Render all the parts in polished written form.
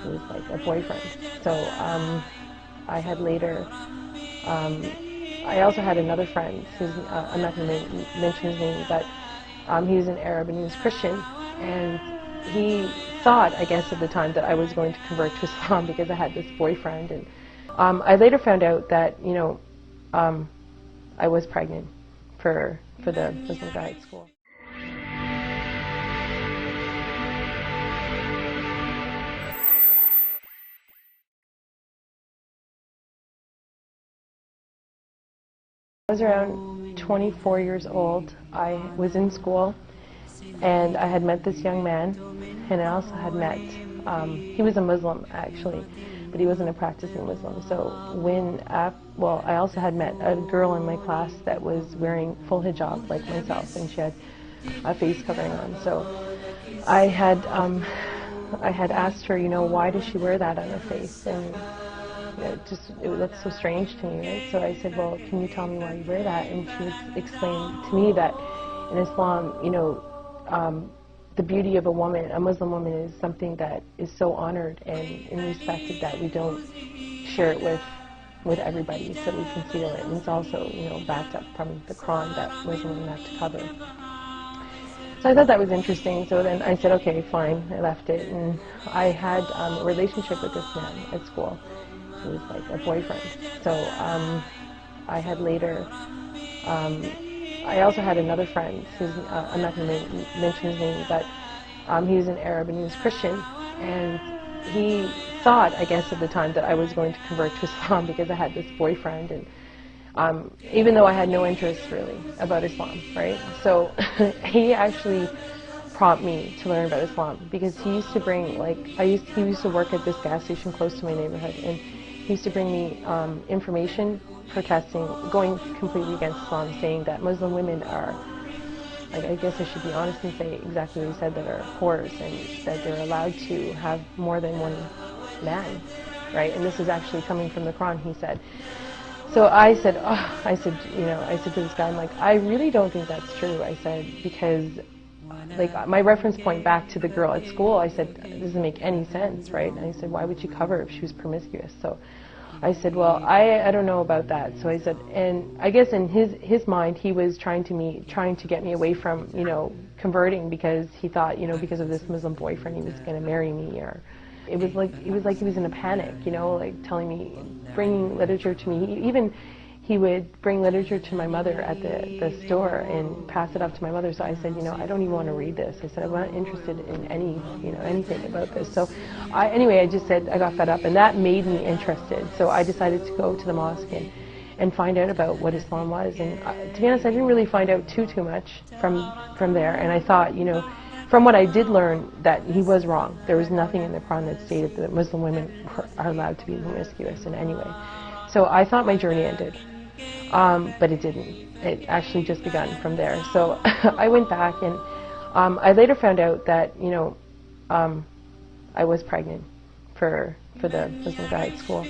He was like a boyfriend. So I had later, I also had another friend who's, I'm not going to mention his name, but he was an Arab and he was Christian, and he thought, I guess at the time, that I was going to convert to Islam because I had this boyfriend. And I later found out that, you know, I was pregnant for the Muslim guy at school. I was around 24 years old. I was in school, and I had met this young man, and I also had met, he was a Muslim actually, but he wasn't a practicing Muslim. So well, I also had met a girl in my class that was wearing full hijab like myself, and she had a face covering on. So I had asked her, you know, why does she wear that on her face? And it looked so strange to me, right? So I said, well, can you tell me why you wear that? And she explained to me that in Islam, you know, the beauty of a woman, a Muslim woman, is something that is so honored and respected that we don't share it with everybody, so we conceal it. And it's also, you know, backed up from the Quran that Muslim women have to cover. So I thought that was interesting. So then I said, okay, fine. I left it, and I had a relationship with this man at school. He was like a boyfriend. So I had later, I also had another friend who's, I'm not going to mention his name, but he was an Arab and he was Christian, and he thought, I guess at the time, that I was going to convert to Islam because I had this boyfriend, and even though I had no interest really about Islam, right? So he actually prompted me to learn about Islam, because he used to bring, like, he used to work at this gas station close to my neighborhood, and he used to bring me information protesting, going completely against Islam, saying that Muslim women are, like, I guess I should be honest and say exactly what he said, that are whores, and that they're allowed to have more than one man, right? And this is actually coming from the Quran, he said. So I said, you know, I said to this guy, I'm like, I really don't think that's true. I said, because, like, my reference point back to the girl at school, I said, it doesn't make any sense, right? And I said, why would she cover if she was promiscuous? So I said, well, I don't know about that. So I said, and I guess in his mind, he was trying to get me away from, you know, converting, because he thought, you know, because of this Muslim boyfriend, he was going to marry me, or it was like he was in a panic, you know, like telling me, bringing literature to me. He would bring literature to my mother at the store and pass it up to my mother. So I said, you know, I don't even want to read this. I said, I'm not interested in anything about this. So anyway, I just said, I got fed up, and that made me interested. So I decided to go to the mosque and find out about what Islam was. And to be honest, I didn't really find out too much from there. And I thought, you know, from what I did learn, that he was wrong. There was nothing in the Quran that stated that Muslim women are allowed to be promiscuous in any way. So I thought my journey ended. But it didn't. It actually just begun from there. So I went back, and I later found out that, you know, I was pregnant for the Muslim guy at school,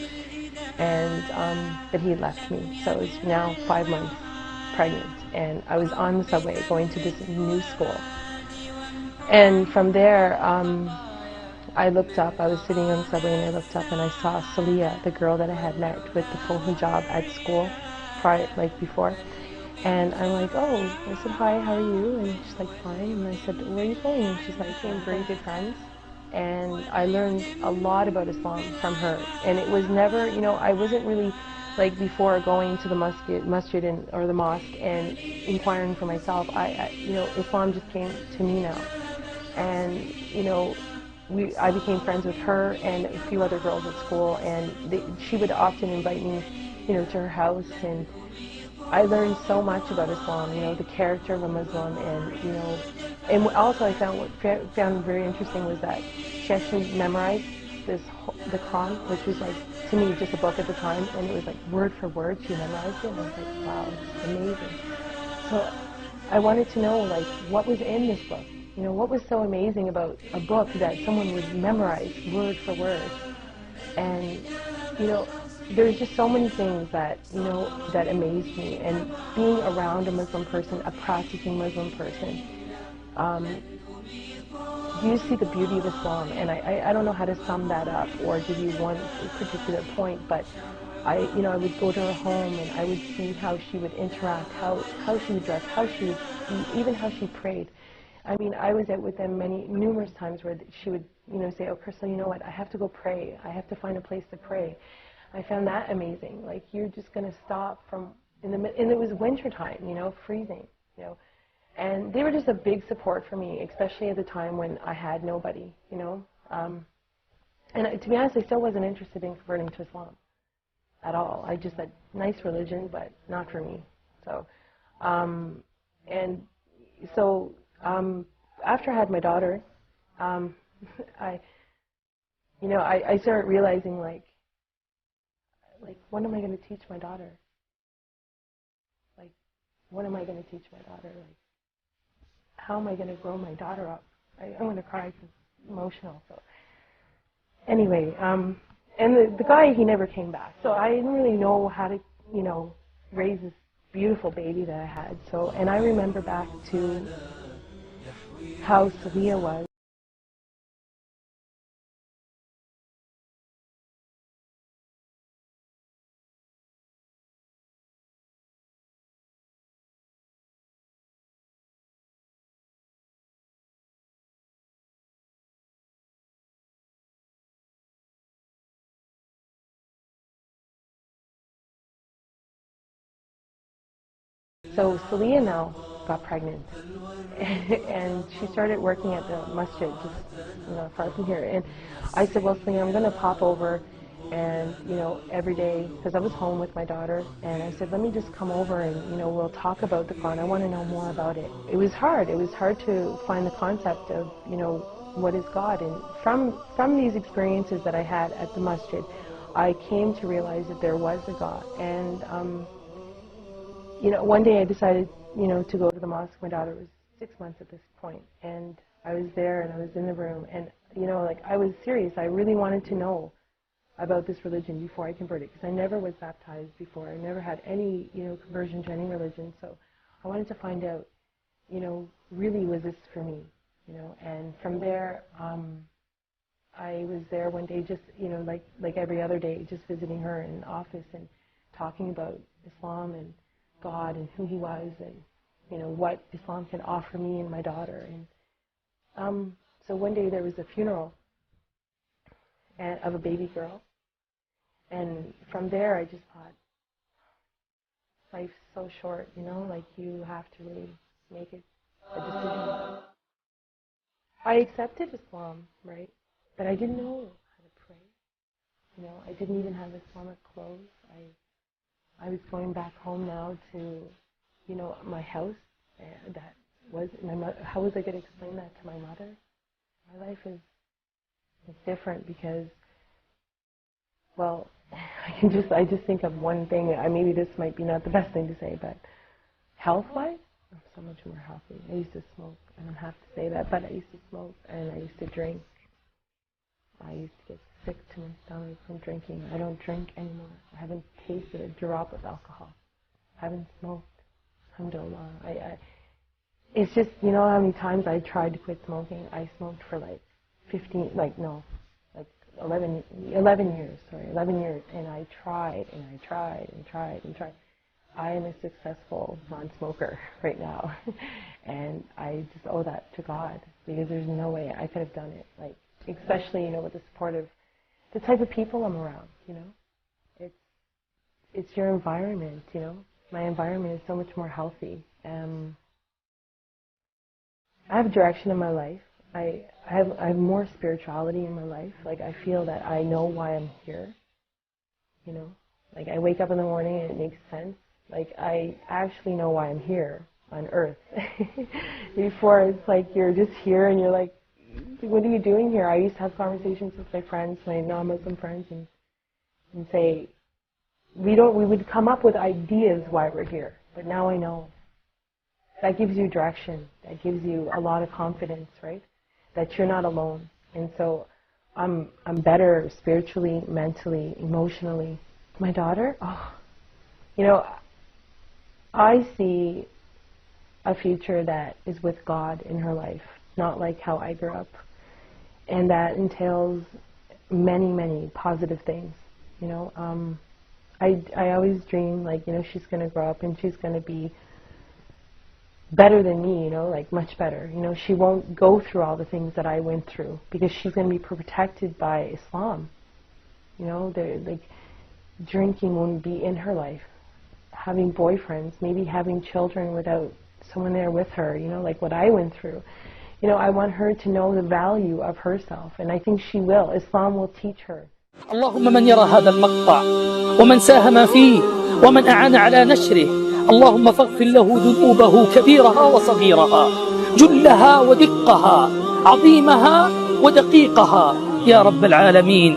and but he left me. So I was now 5 months pregnant, and I was on the subway going to this new school. And from there, I looked up. I was sitting on the subway, and I looked up, and I saw Salia, the girl that I had met with the full hijab at school, before. And I'm like, oh, I said, hi, how are you? And she's like, fine. And I said, where are you going? And she's like, we're very good friends. And I learned a lot about Islam from her. And it was never, you know, I wasn't really, like, before going to the masjid or the mosque and inquiring for myself. You know, Islam just came to me now. And, you know, I became friends with her and a few other girls at school, and she would often invite me, you know, to her house, and I learned so much about Islam, you know, the character of a Muslim, and, you know, and also I found very interesting was that she actually memorized the Quran, which was, like, to me, just a book at the time, and it was like word for word she memorized it, and I was like, wow, it's amazing. So I wanted to know, like, what was in this book. You know, what was so amazing about a book that someone would memorize word for word? And, you know, there's just so many things that, you know, that amazed me. And being around a Muslim person, a practicing Muslim person, do you see the beauty of Islam? And I don't know how to sum that up or give you one particular point, but I would go to her home and I would see how she would interact, how she would dress, how she would speak, even how she prayed. I mean, I was out with them numerous times where she would, say, "Oh, Crystal, you know what? I have to go pray. I have to find a place to pray." I found that amazing. Like, you're just going to stop and it was winter time, freezing, And they were just a big support for me, especially at the time when I had nobody, And to be honest, I still wasn't interested in converting to Islam at all. I just said, nice religion, but not for me. So, after I had my daughter, I started realizing, like, what am I going to teach my daughter? Like, what am I going to teach my daughter? Like, how am I going to grow my daughter up? I'm going to cry because it's emotional. So, anyway, and the guy, he never came back. So I didn't really know how to, raise this beautiful baby that I had. So, and I remember back to how Salia was. So Salia now got pregnant, and she started working at the masjid, just far from here. And I said, "Well, Salia, I'm going to pop over, and every day, because I was home with my daughter, and I said, let me just come over and we'll talk about the Quran. I want to know more about it." It was hard. It was hard to find the concept of what is God. And from these experiences that I had at the masjid, I came to realize that there was a God. And one day I decided, to go to the mosque. My daughter was 6 months at this point, and I was there, and I was in the room, and, I was serious. I really wanted to know about this religion before I converted, because I never was baptized before. I never had any, conversion to any religion, so I wanted to find out, really, was this for me, and from there, I was there one day just, like every other day, just visiting her in the office and talking about Islam and God and who He was, and what Islam can offer me and my daughter. And so one day there was a funeral of a baby girl, and from there I just thought, life's so short, like you have to really make it a decision. I accepted Islam, right, but I didn't know how to pray. I didn't even have Islamic clothes. I was going back home now to, my house. That was my mother. How was I going to explain that to my mother? My life is different because, well, I just think of one thing. Maybe this might be not the best thing to say, but health-wise, I'm so much more healthy. I used to smoke. I don't have to say that, but I used to smoke and I used to drink. I used to get sick to my stomach from drinking. I don't drink anymore. I haven't tasted a drop of alcohol. I haven't smoked. Alhamdulillah. It's just, how many times I tried to quit smoking. I smoked for like 11 years, 11 years. And I tried and I tried and tried and tried. I am a successful non-smoker right now. And I just owe that to God, because there's no way I could have done it. Like, especially, with the support of the type of people I'm around, It's your environment, My environment is so much more healthy. I have direction in my life. I have more spirituality in my life. Like, I feel that I know why I'm here, Like, I wake up in the morning and it makes sense. Like, I actually know why I'm here on earth. Before, it's like you're just here and you're like, what are you doing here? I used to have conversations with my friends, my non-Muslim friends, and say, we would come up with ideas why we're here, but now I know. That gives you direction. That gives you a lot of confidence, right? That you're not alone. And so I'm better spiritually, mentally, emotionally. My daughter, I see a future that is with God in her life, not like how I grew up. and that entails many, many positive things. You know, I always dream, like, you know, she's going to grow up and she's going to be better than me, you know, like much better. You know, she won't go through all the things that I went through because she's going to be protected by Islam. You know, like, drinking won't be in her life. Having boyfriends, maybe having children without someone there with her, you know, like what I went through. You know, I want her to know the value of herself, and I think she will. Islam will teach her. اللهم من يرى هذا المقطع ومن ساهم فيه ومن أعان على نشره، اللهم فاغفر له ذنوبه كبيرها وصغيرها، جلها ودقها، عظيمها ودقيقها، يا رب العالمين.